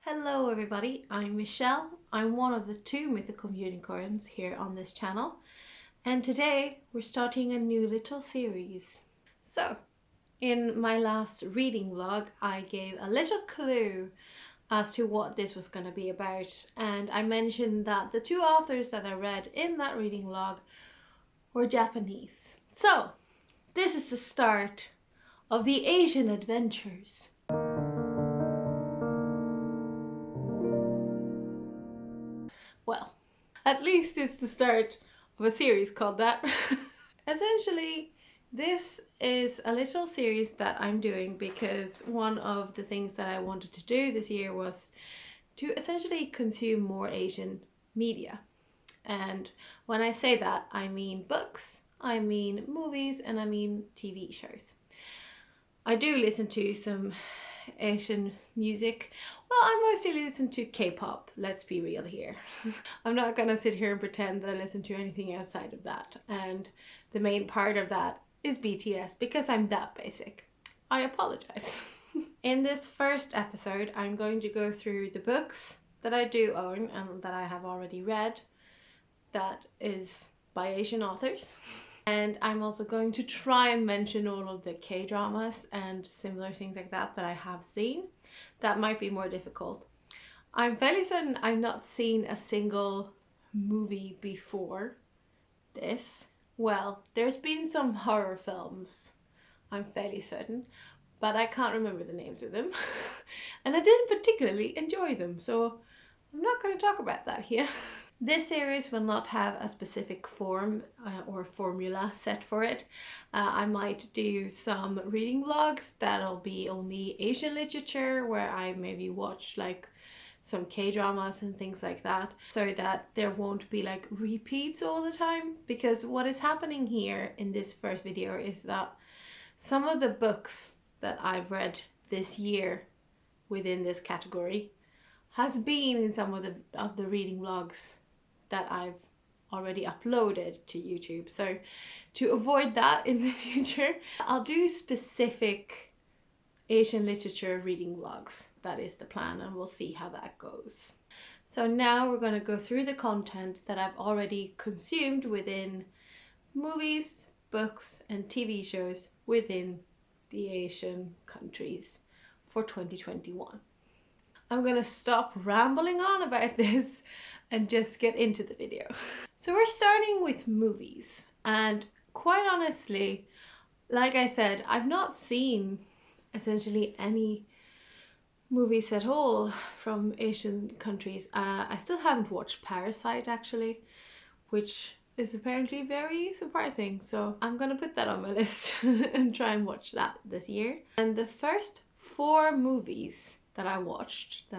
Hello everybody, I'm Michelle. I'm one of the two mythical unicorns here on this channel, and today we're starting a new little series. So, in my last reading vlog, I gave a little clue as to what this was going to be about, and I mentioned that the two authors that I read in that reading vlog were Japanese. So, this is the start of the Asian adventures. Well, at least it's the start of a series called that. Essentially, this is a little series that I'm doing because one of the things that I wanted to do this year was to essentially consume more Asian media. And when I say that, I mean books, I mean movies, and I mean TV shows. I do listen to some Asian music. Well, I mostly listen to K-pop, let's be real here. I'm not gonna sit here and pretend that I listen to anything outside of that, and the main part of that is BTS because I'm that basic. I apologize. In this first episode, I'm going to go through the books that I do own and that I have already read that is by Asian authors. And I'm also going to try and mention all of the K-dramas and similar things like that that I have seen. That might be more difficult. I'm fairly certain I've not seen a single movie before this. Well, there's been some horror films, I'm fairly certain, but I can't remember the names of them. And I didn't particularly enjoy them, so I'm not going to talk about that here. This series will not have a specific form or formula set for it. I might do some reading vlogs that'll be only Asian literature, where I maybe watch like some K-dramas and things like that, so that there won't be like repeats all the time. Because what is happening here in this first video is that some of the books that I've read this year within this category has been in some of the reading vlogs that I've already uploaded to YouTube. So to avoid that in the future, I'll do specific Asian literature reading vlogs. That is the plan, and we'll see how that goes. So now we're going to go through the content that I've already consumed within movies, books, and TV shows within the Asian countries for 2021. I'm going to stop rambling on about this and just get into the video. So we're starting with movies, and quite honestly, like I said, I've not seen essentially any movies at all from Asian countries. I still haven't watched Parasite actually, which is apparently very surprising, so I'm gonna put that on my list and try and watch that this year. And the first 4 movies that I watched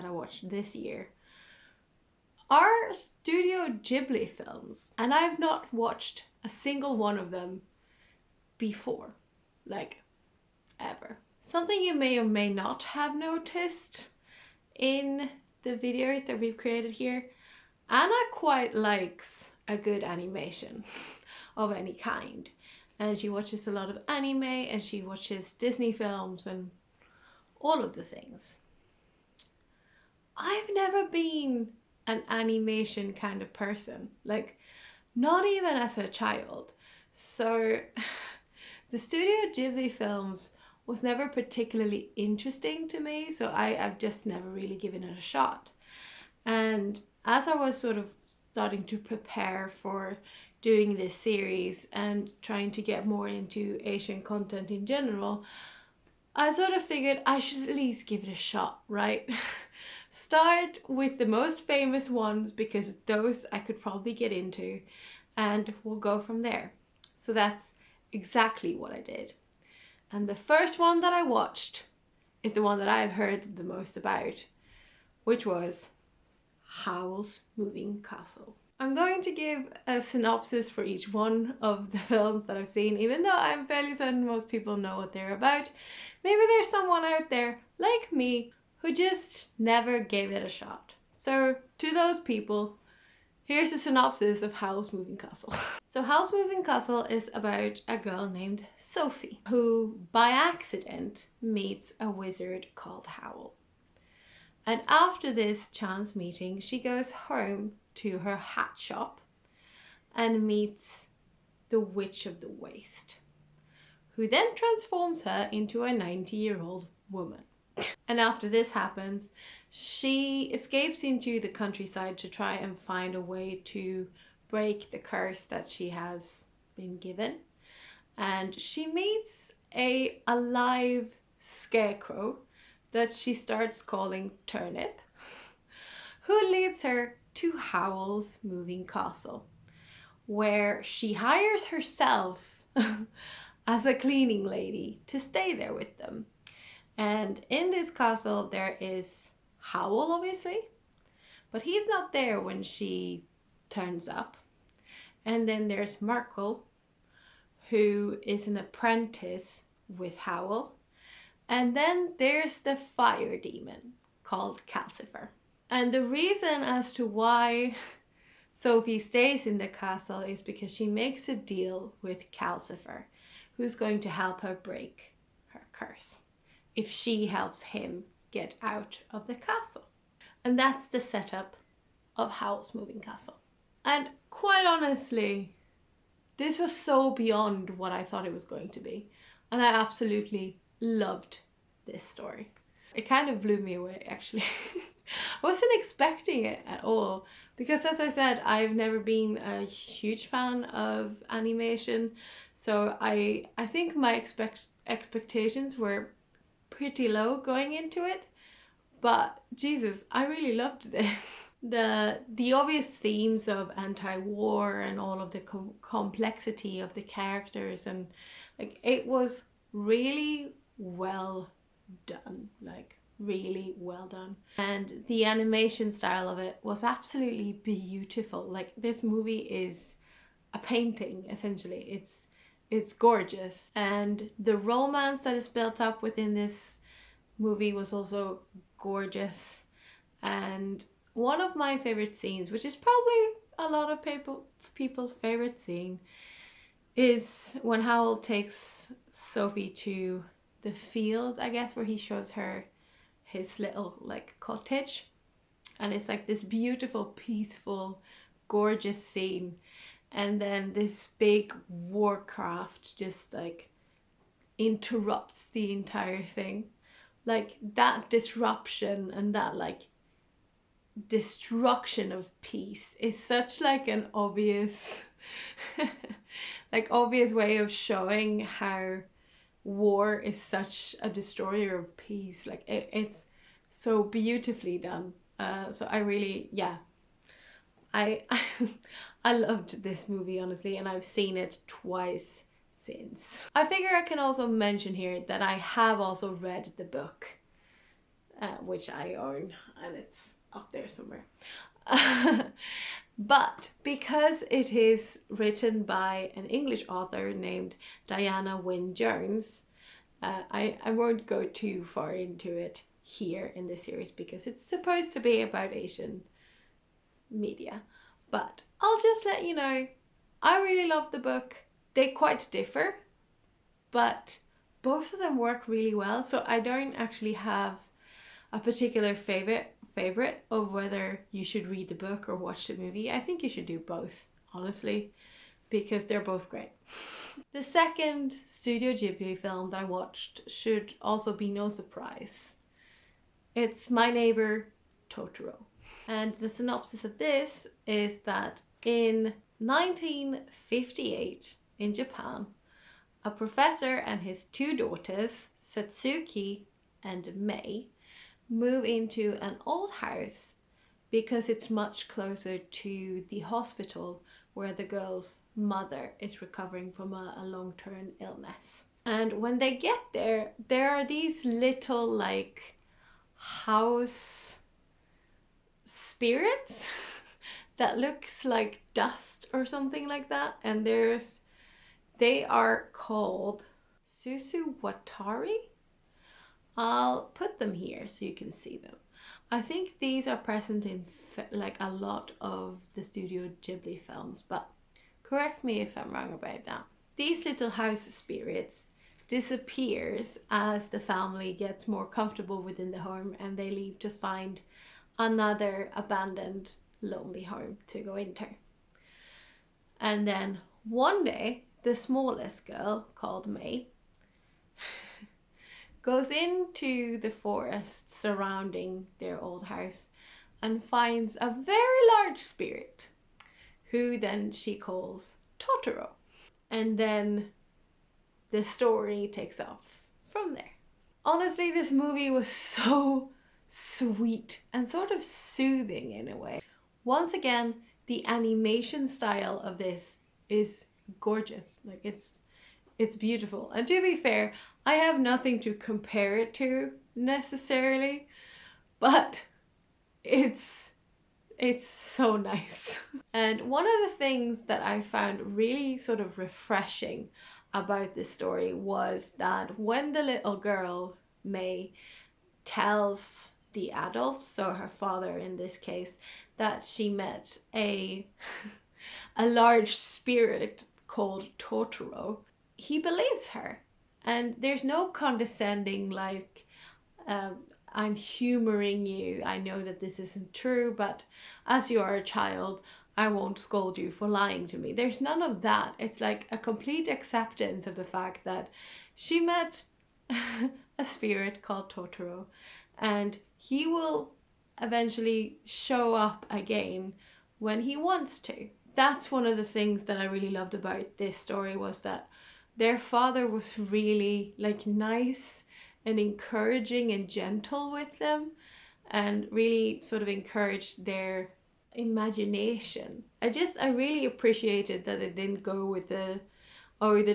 this year are Studio Ghibli films, and I've not watched a single one of them before, like ever. Something you may or may not have noticed in the videos that we've created here, Anna quite likes a good animation of any kind, and she watches a lot of anime and she watches Disney films and all of the things. I've never been an animation kind of person, like not even as a child. So the Studio Ghibli films was never particularly interesting to me, so I've just never really given it a shot. And as I was sort of starting to prepare for doing this series and trying to get more into Asian content in general, I sort of figured I should at least give it a shot, right? Start with the most famous ones because those I could probably get into, and we'll go from there. So that's exactly what I did. And the first one that I watched is the one that I've heard the most about, which was Howl's Moving Castle. I'm going to give a synopsis for each one of the films that I've seen, even though I'm fairly certain most people know what they're about. Maybe there's someone out there, like me, who just never gave it a shot. So to those people, here's a synopsis of Howl's Moving Castle. So Howl's Moving Castle is about a girl named Sophie, who by accident meets a wizard called Howl. And after this chance meeting, she goes home to her hat shop and meets the Witch of the Waste, who then transforms her into a 90-year-old woman. And after this happens, she escapes into the countryside to try and find a way to break the curse that she has been given. And she meets a alive scarecrow that she starts calling Turnip, who leads her to Howl's moving castle, where she hires herself as a cleaning lady to stay there with them. And in this castle there is Howl, obviously, but he's not there when she turns up. And then there's Merkel, who is an apprentice with Howl. And then there's the fire demon called Calcifer. And the reason as to why Sophie stays in the castle is because she makes a deal with Calcifer, who's going to help her break her curse if she helps him get out of the castle. And that's the setup of Howl's Moving Castle. And quite honestly, this was so beyond what I thought it was going to be. And I absolutely loved this story. It kind of blew me away, actually. I wasn't expecting it at all. Because as I said, I've never been a huge fan of animation. So I think my expectations were pretty low going into it, but Jesus, I really loved this. The obvious themes of anti-war and all of the complexity of the characters, and like, it was really well done, like really well done. And the animation style of it was absolutely beautiful. Like, this movie is a painting, essentially. It's gorgeous. And the romance that is built up within this movie was also gorgeous. And one of my favorite scenes, which is probably a lot of people's favorite scene, is when Howl takes Sophie to the field, I guess, where he shows her his little like cottage. And it's like this beautiful, peaceful, gorgeous scene. And then this big warcraft just like interrupts the entire thing. Like, that disruption and that like destruction of peace is such like an obvious like obvious way of showing how war is such a destroyer of peace. Like, it's so beautifully done. So I really, yeah, I loved this movie, honestly, and I've seen it twice since. I figure I can also mention here that I have also read the book, which I own, and it's up there somewhere. But because it is written by an English author named Diana Wynne Jones, I won't go too far into it here in this series because it's supposed to be about Asian media. But I'll just let you know, I really love the book. They quite differ, but both of them work really well. So I don't actually have a particular favorite of whether you should read the book or watch the movie. I think you should do both, honestly, because they're both great. The second Studio Ghibli film that I watched should also be no surprise. It's My Neighbour Totoro. And the synopsis of this is that in 1958 in Japan, a professor and his two daughters, Satsuki and Mei, move into an old house because it's much closer to the hospital where the girl's mother is recovering from a long-term illness. And when they get there, there are these little like house spirits that looks like dust or something like that. And they are called Susuwatari. I'll put them here so you can see them. I think these are present in like a lot of the Studio Ghibli films, but correct me if I'm wrong about that. These little house spirits, disappears as the family gets more comfortable within the home and they leave to find another abandoned, lonely home to go into. And then one day, the smallest girl, called May, goes into the forest surrounding their old house and finds a very large spirit, who then she calls Totoro. And then the story takes off from there. Honestly, this movie was so sweet and sort of soothing in a way. Once again, the animation style of this is gorgeous. Like it's beautiful. And to be fair, I have nothing to compare it to necessarily, but it's so nice. And one of the things that I found really sort of refreshing about this story was that when the little girl, May, tells the adults, so her father in this case, that she met a large spirit called Totoro, he believes her. And there's no condescending like, I'm humoring you, I know that this isn't true, but as you are a child, I won't scold you for lying to me. There's none of that. It's like a complete acceptance of the fact that she met a spirit called Totoro and he will eventually show up again when he wants to. That's one of the things that I really loved about this story, was that their father was really like nice and encouraging and gentle with them and really sort of encouraged their imagination. I really appreciated that it didn't go with the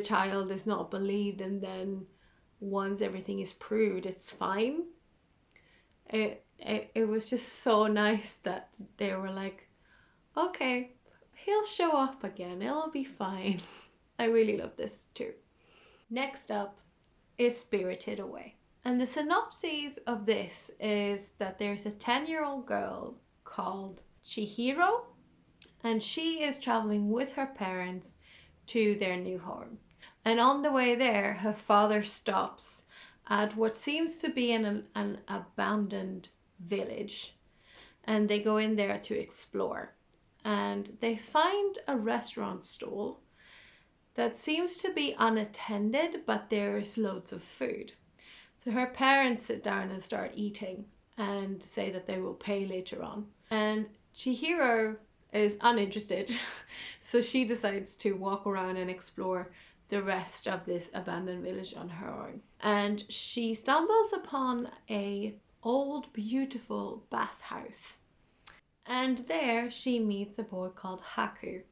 child is not believed and then once everything is proved it's fine. It was just so nice that they were like, okay, he'll show up again, it'll be fine. I really love this too. Next up is Spirited Away. And the synopsis of this is that there's a 10-year-old girl called Chihiro, and she is traveling with her parents to their new home. And on the way there, her father stops at what seems to be an abandoned village. And they go in there to explore. And they find a restaurant stall that seems to be unattended, but there's loads of food. So her parents sit down and start eating and say that they will pay later on. And Chihiro is uninterested, so she decides to walk around and explore the rest of this abandoned village on her own. And she stumbles upon a old, beautiful bathhouse. And there she meets a boy called Haku,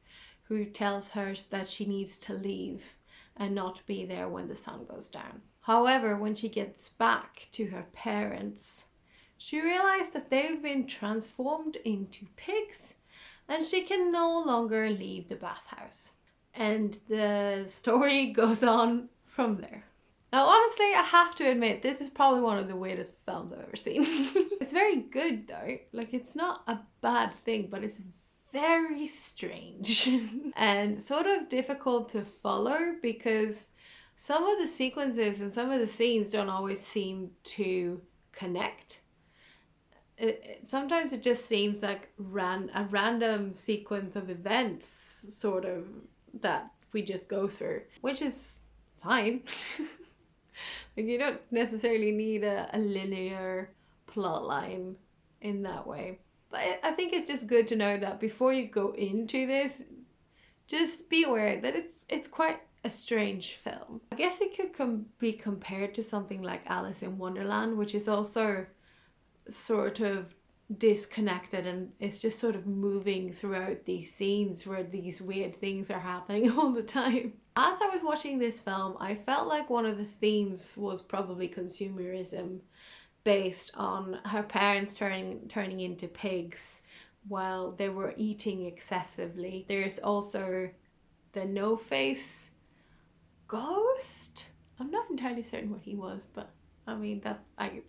who tells her that she needs to leave and not be there when the sun goes down. However, when she gets back to her parents, she realized that they've been transformed into pigs and she can no longer leave the bathhouse. And the story goes on from there. Now, honestly, I have to admit, this is probably one of the weirdest films I've ever seen. It's very good though. Like, it's not a bad thing, but it's very strange and sort of difficult to follow because some of the sequences and some of the scenes don't always seem to connect. Sometimes it just seems like a random sequence of events sort of that we just go through, which is fine. Like, you don't necessarily need a linear plot line in that way. But I think it's just good to know that before you go into this, just be aware that it's quite a strange film. I guess it could be compared to something like Alice in Wonderland, which is also sort of disconnected and it's just sort of moving throughout these scenes where these weird things are happening all the time. As I was watching this film, I felt like one of the themes was probably consumerism, based on her parents turning into pigs while they were eating excessively. There's also the no-face ghost. I'm not entirely certain what he was, but I mean, that's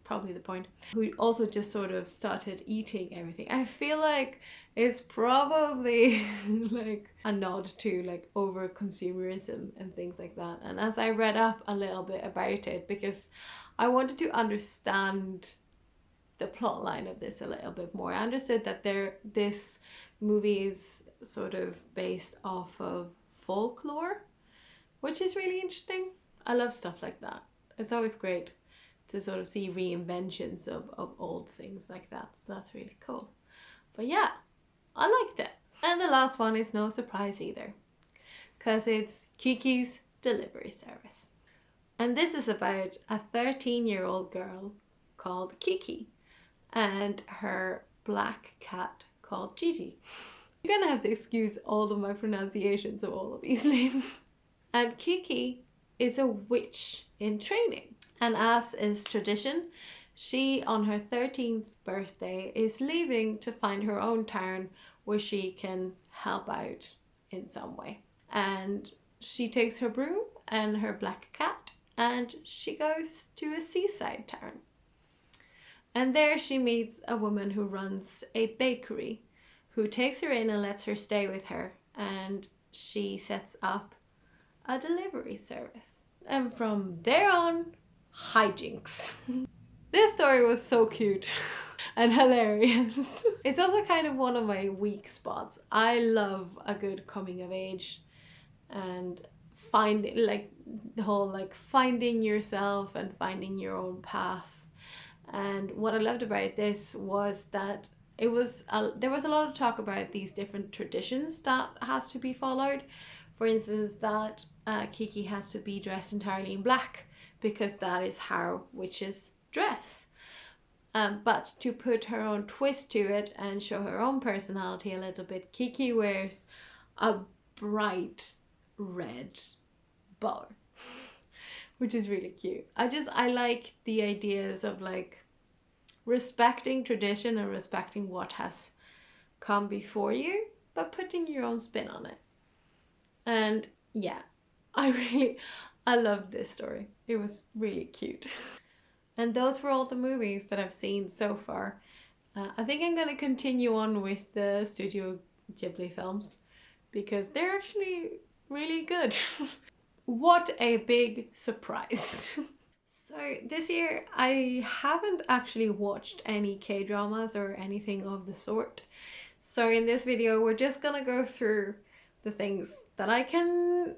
probably the point. Who also just sort of started eating everything. I feel like it's probably like a nod to like over consumerism and things like that. And as I read up a little bit about it, because I wanted to understand the plot line of this a little bit more, I understood that this movie is sort of based off of folklore, which is really interesting. I love stuff like that. It's always great to sort of see reinventions of old things like that. So that's really cool. But yeah, I liked it. And the last one is no surprise either, because it's Kiki's Delivery Service. And this is about a 13-year-old girl called Kiki and her black cat called Gigi. You're gonna have to excuse all of my pronunciations of all of these names. And Kiki is a witch in training. And as is tradition, she on her 13th birthday is leaving to find her own town where she can help out in some way. And she takes her broom and her black cat and she goes to a seaside town. And there she meets a woman who runs a bakery, who takes her in and lets her stay with her, and she sets up a delivery service. And from there on, hijinks. This story was so cute and hilarious. It's also kind of one of my weak spots. I love a good coming of age and finding like the whole like finding yourself and finding your own path. And what I loved about this was that there was a lot of talk about these different traditions that has to be followed. For instance, that Kiki has to be dressed entirely in black because that is how witches dress. But to put her own twist to it and show her own personality a little bit, Kiki wears a bright red bow, which is really cute. I like the ideas of like respecting tradition and respecting what has come before you, but putting your own spin on it. And yeah, I loved this story. It was really cute. And those were all the movies that I've seen so far. I think I'm going to continue on with the Studio Ghibli films because they're actually really good. What a big surprise. So this year I haven't actually watched any K-dramas or anything of the sort. So in this video we're just gonna go through the things that I can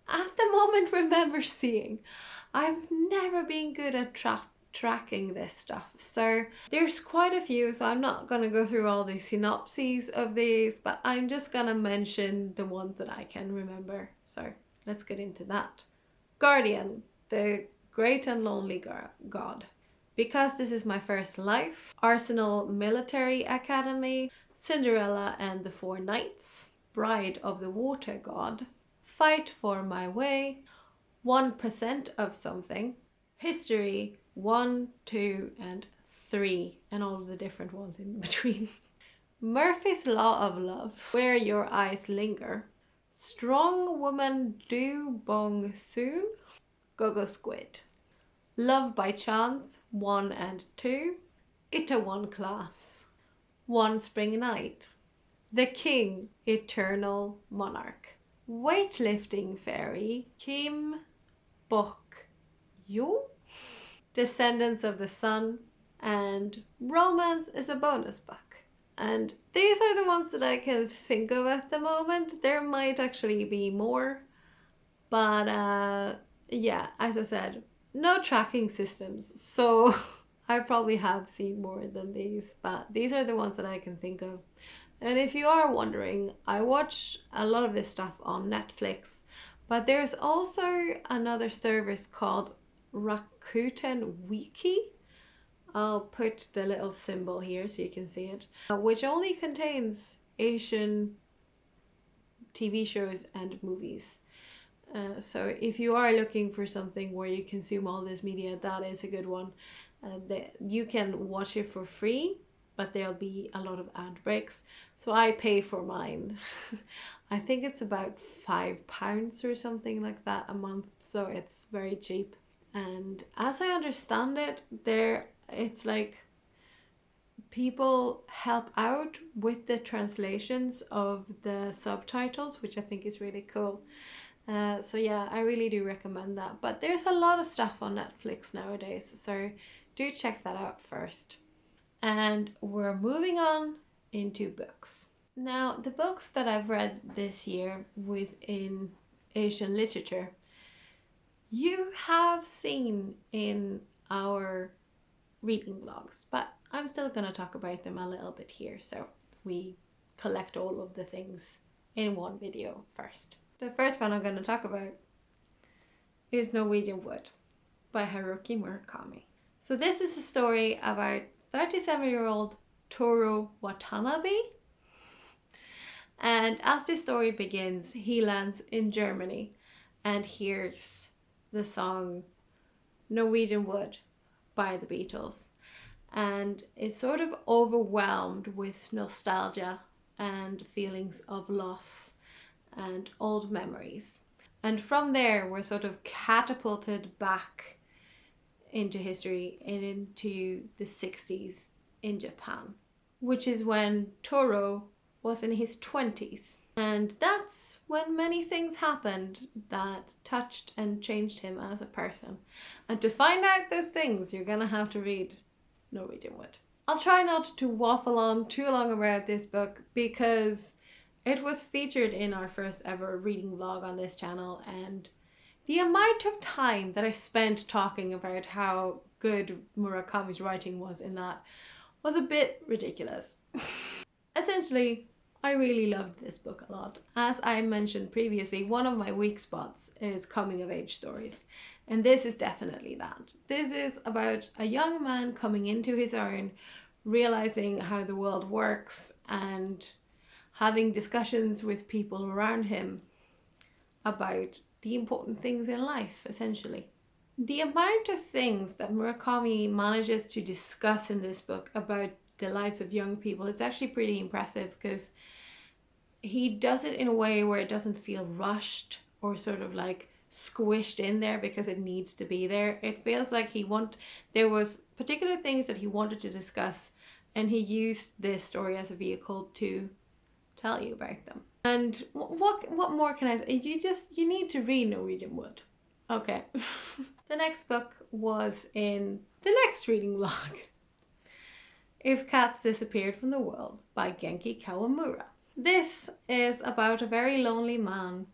at the moment remember seeing. I've never been good at tracking this stuff, so there's quite a few, so I'm not gonna go through all the synopses of these, but I'm just gonna mention the ones that I can remember. So let's get into that. Guardian, the Great and Lonely God. Because This Is My First Life, Arsenal Military Academy, Cinderella and the Four Knights, Bride of the Water God, Fight for My Way, 1% of Something, History 1, 2 and 3, and all of the different ones in between. Murphy's Law of Love, Where Your Eyes Linger, Strong Woman Do Bong Soon, Go Squid, Love by Chance 1 and 2, Itaweon Class, One Spring Night, The King, Eternal Monarch, Weightlifting Fairy, Kim Bok Yo, Descendants of the Sun, and Romance is a Bonus Book. And these are the ones that I can think of at the moment. There might actually be more, but yeah, as I said, no tracking systems, so I probably have seen more than these, but these are the ones that I can think of. And if you are wondering, I watch a lot of this stuff on Netflix, but there's also another service called Rakuten Wiki. I'll put the little symbol here so you can see it, which only contains Asian TV shows and movies. So if you are looking for something where you consume all this media, that is a good one. You can watch it for free, but there'll be a lot of ad breaks. So I pay for mine. I think it's about £5 or something like that a month, so it's very cheap. And as I understand it, it's like people help out with the translations of the subtitles, which I think is really cool. So yeah, I really do recommend that. But there's a lot of stuff on Netflix nowadays, so do check that out first. And we're moving on into books. Now, the books that I've read this year within Asian literature, you have seen in our reading vlogs, but I'm still going to talk about them a little bit here, so we collect all of the things in one video first. The first one I'm going to talk about is Norwegian Wood by Haruki Murakami. So this is a story about 37-year-old Toru Watanabe. And as this story begins, he lands in Germany and hears the song Norwegian Wood by the Beatles, and is sort of overwhelmed with nostalgia and feelings of loss and old memories. And from there, we're sort of catapulted back into history and into the 60s in Japan, which is when Toro was in his 20s. And that's when many things happened that touched and changed him as a person. And to find out those things, you're gonna have to read Norwegian Wood. I'll try not to waffle on too long about this book because it was featured in our first ever reading vlog on this channel, and the amount of time that I spent talking about how good Murakami's writing was in that was a bit ridiculous. Essentially, I really loved this book a lot. As I mentioned previously, one of my weak spots is coming of age stories. And this is definitely that. This is about a young man coming into his own, realizing how the world works and having discussions with people around him about the important things in life, essentially. The amount of things that Murakami manages to discuss in this book about the lives of young people, it's actually pretty impressive because he does it in a way where it doesn't feel rushed or sort of like squished in there because it needs to be there. It feels like there was particular things that he wanted to discuss, and he used this story as a vehicle to tell you about them. And what more can I say? You need to read Norwegian Wood. Okay. The next book was in the next reading vlog. If Cats Disappeared from the World by Genki Kawamura. This is about a very lonely man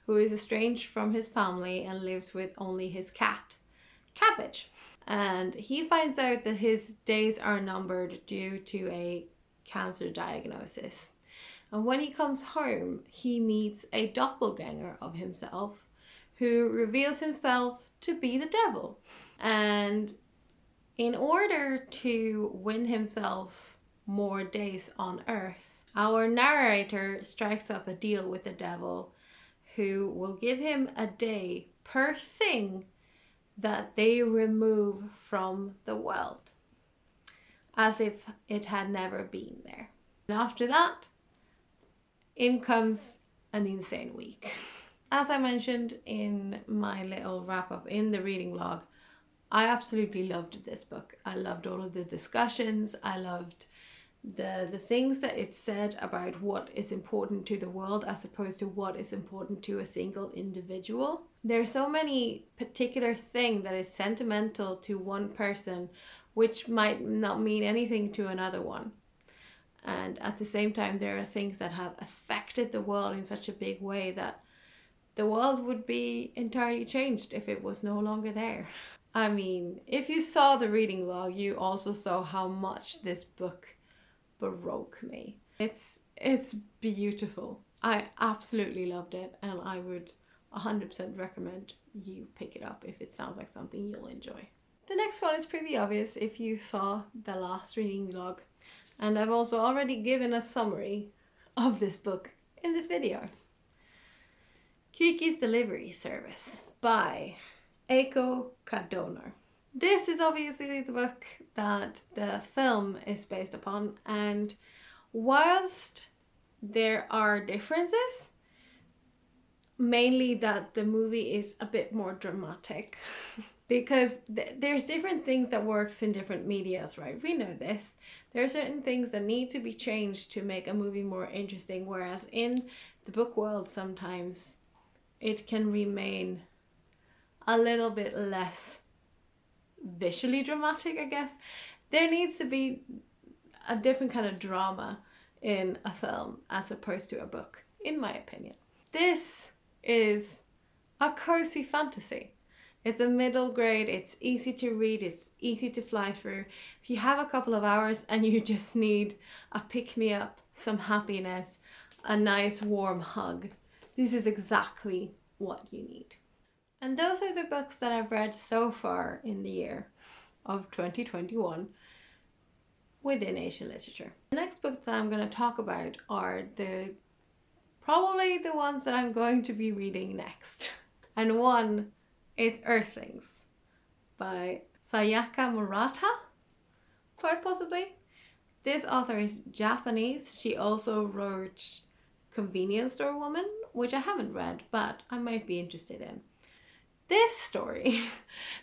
who is estranged from his family and lives with only his cat, Cabbage. And he finds out that his days are numbered due to a cancer diagnosis. And when he comes home, he meets a doppelganger of himself who reveals himself to be the devil. And in order to win himself more days on Earth, our narrator strikes up a deal with the devil who will give him a day per thing that they remove from the world, as if it had never been there. And after that, in comes an insane week. As I mentioned in my little wrap up in the reading log, I absolutely loved this book. I loved all of the discussions. I loved the things that it said about what is important to the world as opposed to what is important to a single individual. There are so many particular things that is sentimental to one person which might not mean anything to another one. And at the same time, there are things that have affected the world in such a big way that the world would be entirely changed if it was no longer there. I mean, if you saw the reading log, you also saw how much this book broke me. It's beautiful. I absolutely loved it, and I would 100% recommend you pick it up if it sounds like something you'll enjoy. The next one is pretty obvious if you saw the last reading log, and I've also already given a summary of this book in this video. Kiki's Delivery Service by Eiko Kadono. This is obviously the book that the film is based upon, and whilst there are differences, mainly that the movie is a bit more dramatic because there's different things that works in different medias, right? We know this. There are certain things that need to be changed to make a movie more interesting, whereas in the book world sometimes it can remain a little bit less visually dramatic, I guess. There needs to be a different kind of drama in a film as opposed to a book, in my opinion. This is a cozy fantasy. It's a middle grade, it's easy to read, it's easy to fly through. If you have a couple of hours and you just need a pick-me-up, some happiness, a nice warm hug, this is exactly what you need. And those are the books that I've read so far in the year of 2021 within Asian literature. The next book that I'm going to talk about are probably the ones that I'm going to be reading next. And one is Earthlings by Sayaka Murata, quite possibly. This author is Japanese. She also wrote Convenience Store Woman, which I haven't read, but I might be interested in. This story,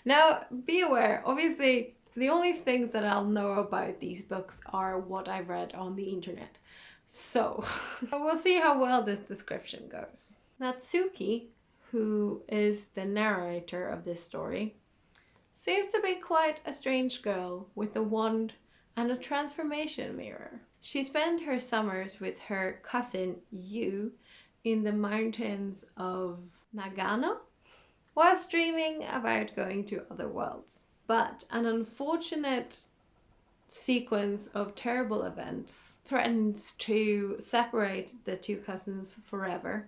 now be aware, obviously the only things that I'll know about these books are what I've read on the internet. So we'll see how well this description goes. Natsuki, who is the narrator of this story, seems to be quite a strange girl with a wand and a transformation mirror. She spent her summers with her cousin Yu in the mountains of Nagano whilst dreaming about going to other worlds. But an unfortunate sequence of terrible events threatens to separate the two cousins forever,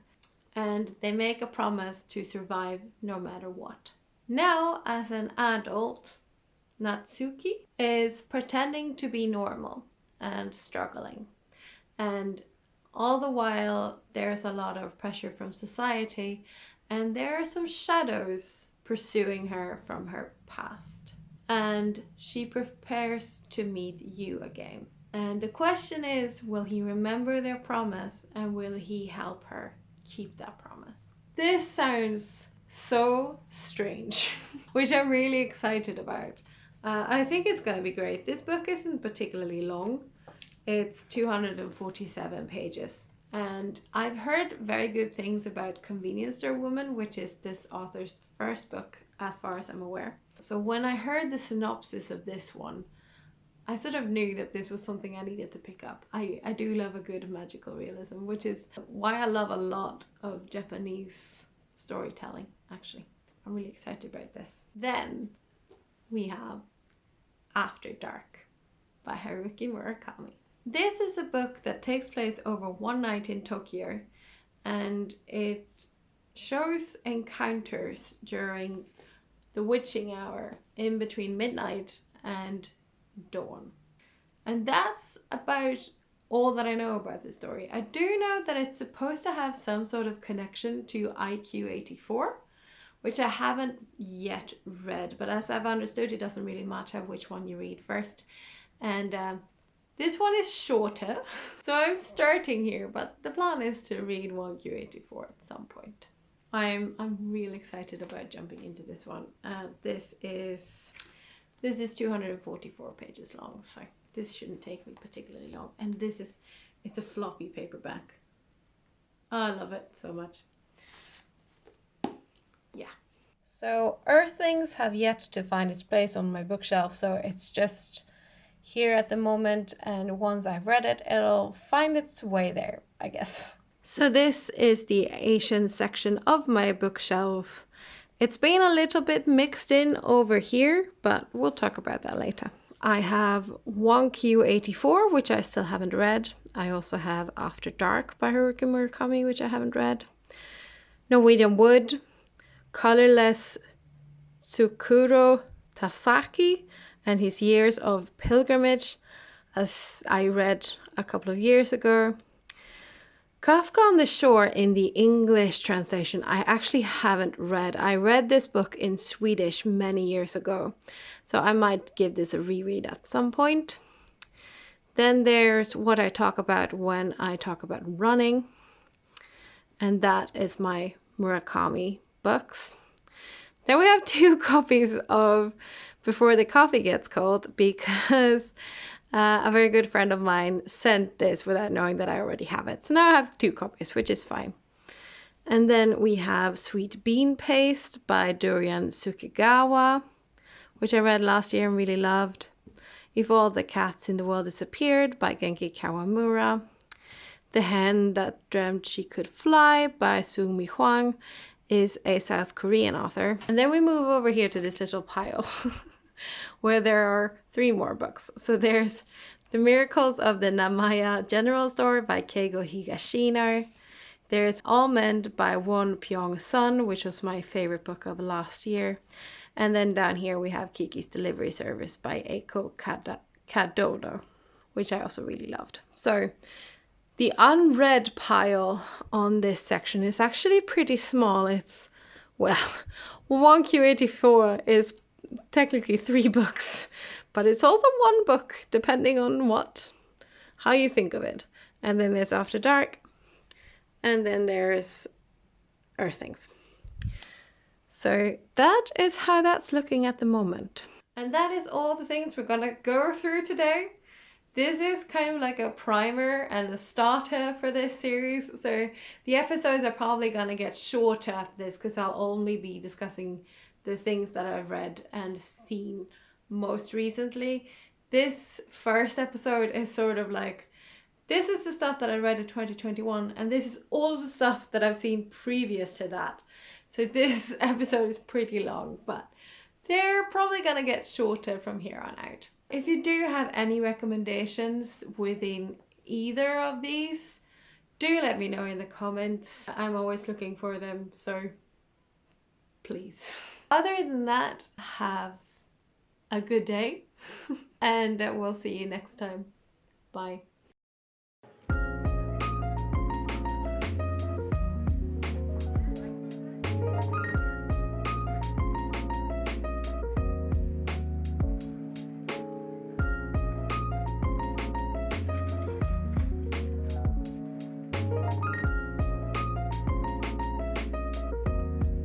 and they make a promise to survive no matter what. Now, as an adult, Natsuki is pretending to be normal and struggling, and all the while there's a lot of pressure from society, and there are some shadows pursuing her from her past. And she prepares to meet you again. And the question is, will he remember their promise, and will he help her keep that promise? This sounds so strange, which I'm really excited about. I think it's going to be great. This book isn't particularly long. It's 247 pages. And I've heard very good things about Convenience Store Woman, which is this author's first book, as far as I'm aware. So when I heard the synopsis of this one, I sort of knew that this was something I needed to pick up. I do love a good magical realism, which is why I love a lot of Japanese storytelling, actually. I'm really excited about this. Then we have After Dark by Haruki Murakami. This is a book that takes place over one night in Tokyo, and it shows encounters during the witching hour in between midnight and dawn. And that's about all that I know about this story. I do know that it's supposed to have some sort of connection to IQ 84, which I haven't yet read, but as I've understood, it doesn't really matter which one you read first. And this one is shorter, so I'm starting here, but the plan is to read 1Q84 at some point. I'm really excited about jumping into this one. This is 244 pages long, so this shouldn't take me particularly long. And it's a floppy paperback. I love it so much. Yeah. So Earthlings have yet to find its place on my bookshelf, so it's just here at the moment, and once I've read it, it'll find its way there, I guess. So this is the Asian section of my bookshelf. It's been a little bit mixed in over here, but we'll talk about that later. I have 1Q84, which I still haven't read. I also have After Dark by Haruki Murakami, which I haven't read. Norwegian Wood, Colorless Tsukuro Tasaki and His Years of Pilgrimage, as I read a couple of years ago. Kafka on the Shore in the English translation, I actually haven't read. I read this book in Swedish many years ago, so I might give this a reread at some point. Then there's what I talk about when I talk about running, and that is my Murakami books. Then we have 2 copies of Before the Coffee Gets Cold because a very good friend of mine sent this without knowing that I already have it. So now I have 2 copies, which is fine. And then we have Sweet Bean Paste by Dorian Tsukigawa, which I read last year and really loved. If All the Cats in the World Disappeared by Genki Kawamura. The Hen That Dreamt She Could Fly by Sung-mi Hwang is a South Korean author. And then we move over here to this little pile where there are 3 more books. So there's The Miracles of the Namaya General Store by Keigo Higashino. There's Almond by Won Pyong-sun, which was my favorite book of last year. And then down here we have Kiki's Delivery Service by Eiko Kadono, which I also really loved. So the unread pile on this section is actually pretty small. It's, well, 1Q84 is technically 3 books, but it's also 1 book depending on how you think of it. And then there's After Dark, and then there's Earthlings. So that is how that's looking at the moment. And that is all the things we're gonna go through today. This is kind of like a primer and a starter for this series. So the episodes are probably gonna get shorter after this because I'll only be discussing the things that I've read and seen most recently. This first episode is sort of like, this is the stuff that I read in 2021, and this is all the stuff that I've seen previous to that. So this episode is pretty long, but they're probably gonna get shorter from here on out. If you do have any recommendations within either of these, do let me know in the comments. I'm always looking for them, so please. Other than that, have a good day and we'll see you next time. Bye.